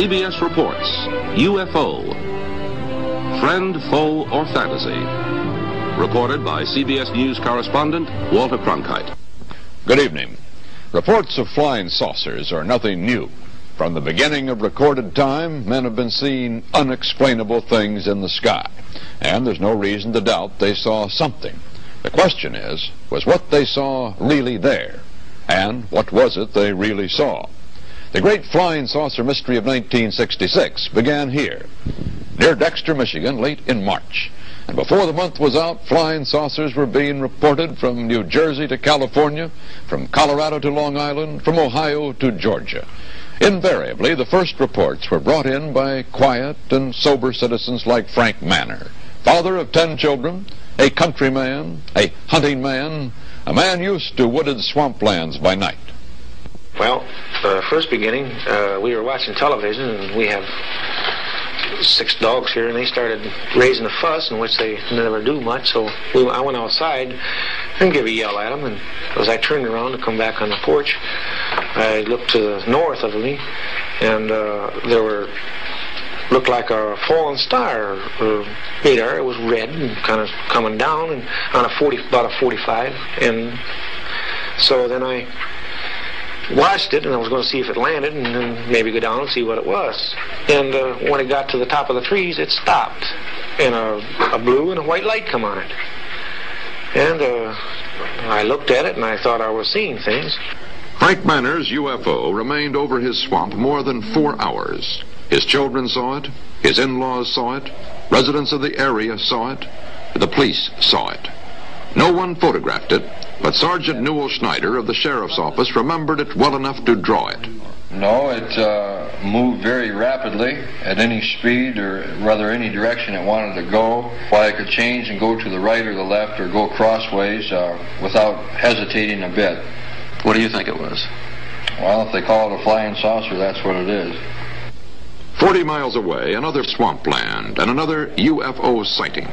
CBS reports UFO, friend, foe, or fantasy. Reported by CBS News correspondent Walter Cronkite. Good evening. Reports of flying saucers are nothing new. From the beginning of recorded time, men have been seeing unexplainable things in the sky, and there's no reason to doubt they saw something. The question is, was what they saw really there? And what was it they really saw? The great flying saucer mystery of 1966 began here, near Dexter, Michigan, late in March. And before the month was out, flying saucers were being reported from New Jersey to California, from Colorado to Long Island, from Ohio to Georgia. Invariably, the first reports were brought in by quiet and sober citizens like Frank Manor, father of 10 children, a countryman, a hunting man, a man used to wooded swamplands by night. Well, first beginning, we were watching television, and we have 6 dogs here, and they started raising a fuss, in which they never do much, so I went outside and gave a yell at them, and as I turned around to come back on the porch, I looked to the north of me, and looked like a fallen star radar. It was red and kind of coming down, and on about a 45, and so then I watched it, and I was going to see if it landed and then maybe go down and see what it was. And when it got to the top of the trees, it stopped, and a blue and a white light come on it. And I looked at it, and I thought I was seeing things. Frank Manor's UFO remained over his swamp more than 4 hours. His children saw it, his in-laws saw it, residents of the area saw it, the police saw it. No one photographed it, but Sergeant Newell Schneider of the Sheriff's Office remembered it well enough to draw it. No, it moved very rapidly at any speed, or rather any direction it wanted to go. Why, it could change and go to the right or the left or go crossways without hesitating a bit. What do you think it was? Well, if they call it a flying saucer, that's what it is. 40 miles away, another swampland and another UFO sighting.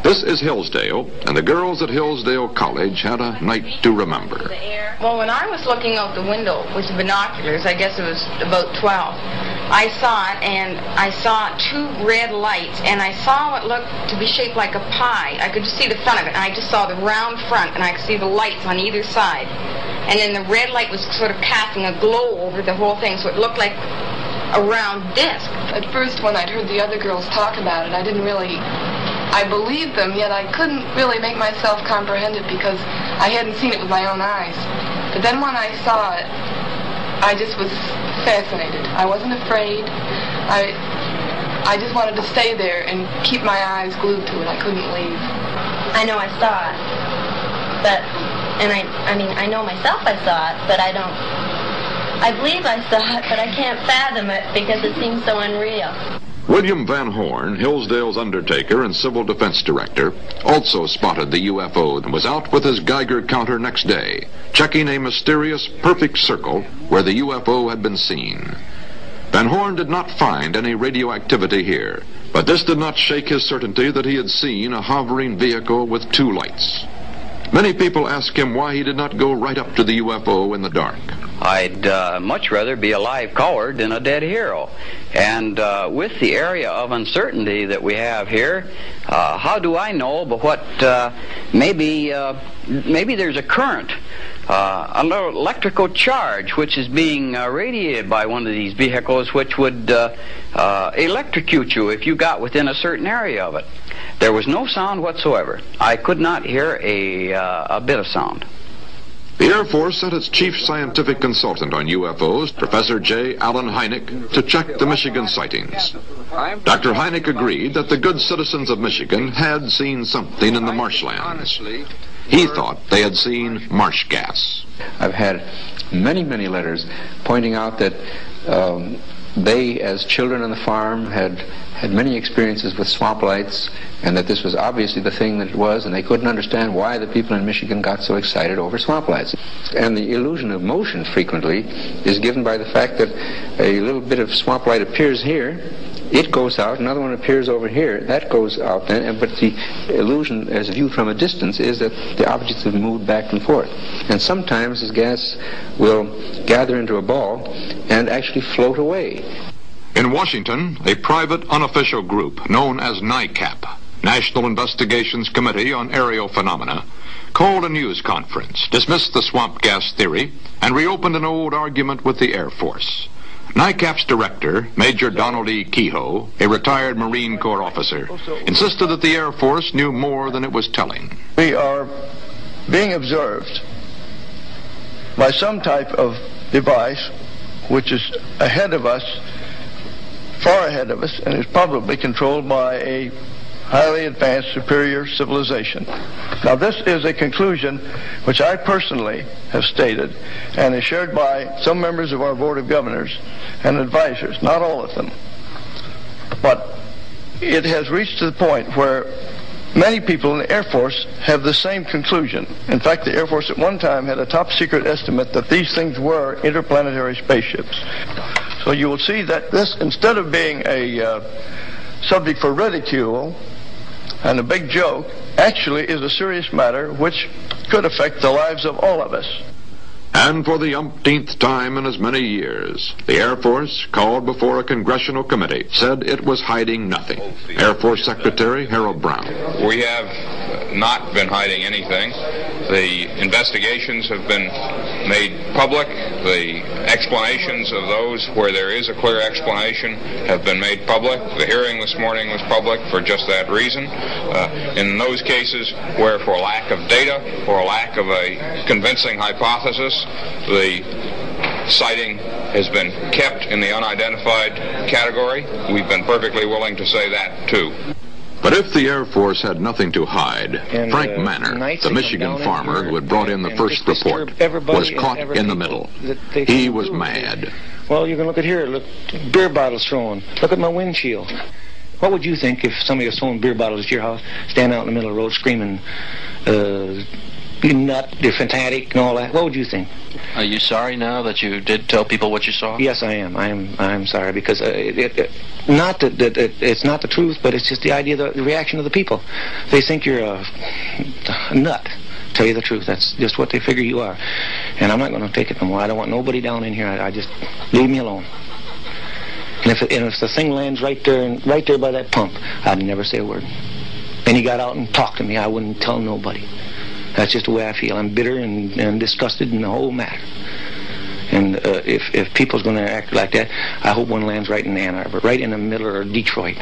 This is Hillsdale, and the girls at Hillsdale College had a night to remember. Well, when I was looking out the window with the binoculars, I guess it was about 12, I saw it, and I saw 2 red lights, and I saw what looked to be shaped like a pie. I could just see the front of it, and I just saw the round front, and I could see the lights on either side. And then the red light was sort of casting a glow over the whole thing, so it looked like a round disc. At first, when I'd heard the other girls talk about it, I believed them, yet I couldn't really make myself comprehend it because I hadn't seen it with my own eyes. But then when I saw it, I just was fascinated. I wasn't afraid. I just wanted to stay there and keep my eyes glued to it. I couldn't leave. I know I saw it, but, and I know myself I saw it, but I believe I saw it, but I can't fathom it because it seems so unreal. William Van Horn, Hillsdale's undertaker and civil defense director, also spotted the UFO and was out with his Geiger counter next day, checking a mysterious perfect circle where the UFO had been seen. Van Horn did not find any radioactivity here, but this did not shake his certainty that he had seen a hovering vehicle with 2 lights. Many people ask him why he did not go right up to the UFO in the dark. I'd much rather be a live coward than a dead hero. And with the area of uncertainty that we have here, how do I know but what maybe there's a current, a little electrical charge which is being radiated by one of these vehicles, which would electrocute you if you got within a certain area of it. There was no sound whatsoever. I could not hear a bit of sound. The Air Force sent its chief scientific consultant on UFOs, Professor J. Allen Hynek, to check the Michigan sightings. Dr. Hynek agreed that the good citizens of Michigan had seen something in the marshlands. He thought they had seen marsh gas. I've had many letters pointing out that they, as children on the farm, had many experiences with swamp lights, and that this was obviously the thing that it was, and they couldn't understand why the people in Michigan got so excited over swamp lights. And the illusion of motion frequently is given by the fact that a little bit of swamp light appears here, it goes out, another one appears over here, that goes out then, but the illusion as viewed from a distance is that the objects have moved back and forth. And sometimes this gas will gather into a ball and actually float away. In Washington, a private unofficial group known as NICAP, National Investigations Committee on Aerial Phenomena, called a news conference, dismissed the swamp gas theory, and reopened an old argument with the Air Force. NICAP's director, Major Donald E. Kehoe, a retired Marine Corps officer, insisted that the Air Force knew more than it was telling. We are being observed by some type of device which is ahead of us, far ahead of us, and is probably controlled by a highly advanced superior civilization. Now, this is a conclusion which I personally have stated and is shared by some members of our Board of Governors and advisors, not all of them. But it has reached to the point where many people in the Air Force have the same conclusion. In fact, the Air Force at one time had a top secret estimate that these things were interplanetary spaceships. So you will see that this, instead of being a subject for ridicule and a big joke, actually is a serious matter which could affect the lives of all of us. And for the umpteenth time in as many years, the Air Force, called before a congressional committee, said it was hiding nothing. Air Force Secretary Harold Brown. We have not been hiding anything. The investigations have been made public. The explanations of those where there is a clear explanation have been made public. The hearing this morning was public for just that reason. In those cases where for lack of data or lack of a convincing hypothesis, the sighting has been kept in the unidentified category, we've been perfectly willing to say that too. But if the Air Force had nothing to hide, Frank Manor, the Michigan farmer who had brought in the first report, was caught in the middle. He was mad. Well, you can look at here. Look, beer bottles thrown. Look at my windshield. What would you think if somebody was throwing beer bottles at your house, stand out in the middle of the road screaming, you nut, you're fanatic, and all that? What would you think? Are you sorry now that you did tell people what you saw? Yes, I am. I'm sorry, because not that it's not the truth, but it's just the idea, the reaction of the people. They think you're a nut. Tell you the truth, that's just what they figure you are. And I'm not going to take it no more. I don't want nobody down in here. I just leave me alone. And if the thing lands right there by that pump, I'd never say a word. And he got out and talked to me. I wouldn't tell nobody. That's just the way I feel. I'm bitter and disgusted in the whole matter. And if people's going to act like that, I hope one lands right in Ann Arbor, right in the middle of Detroit.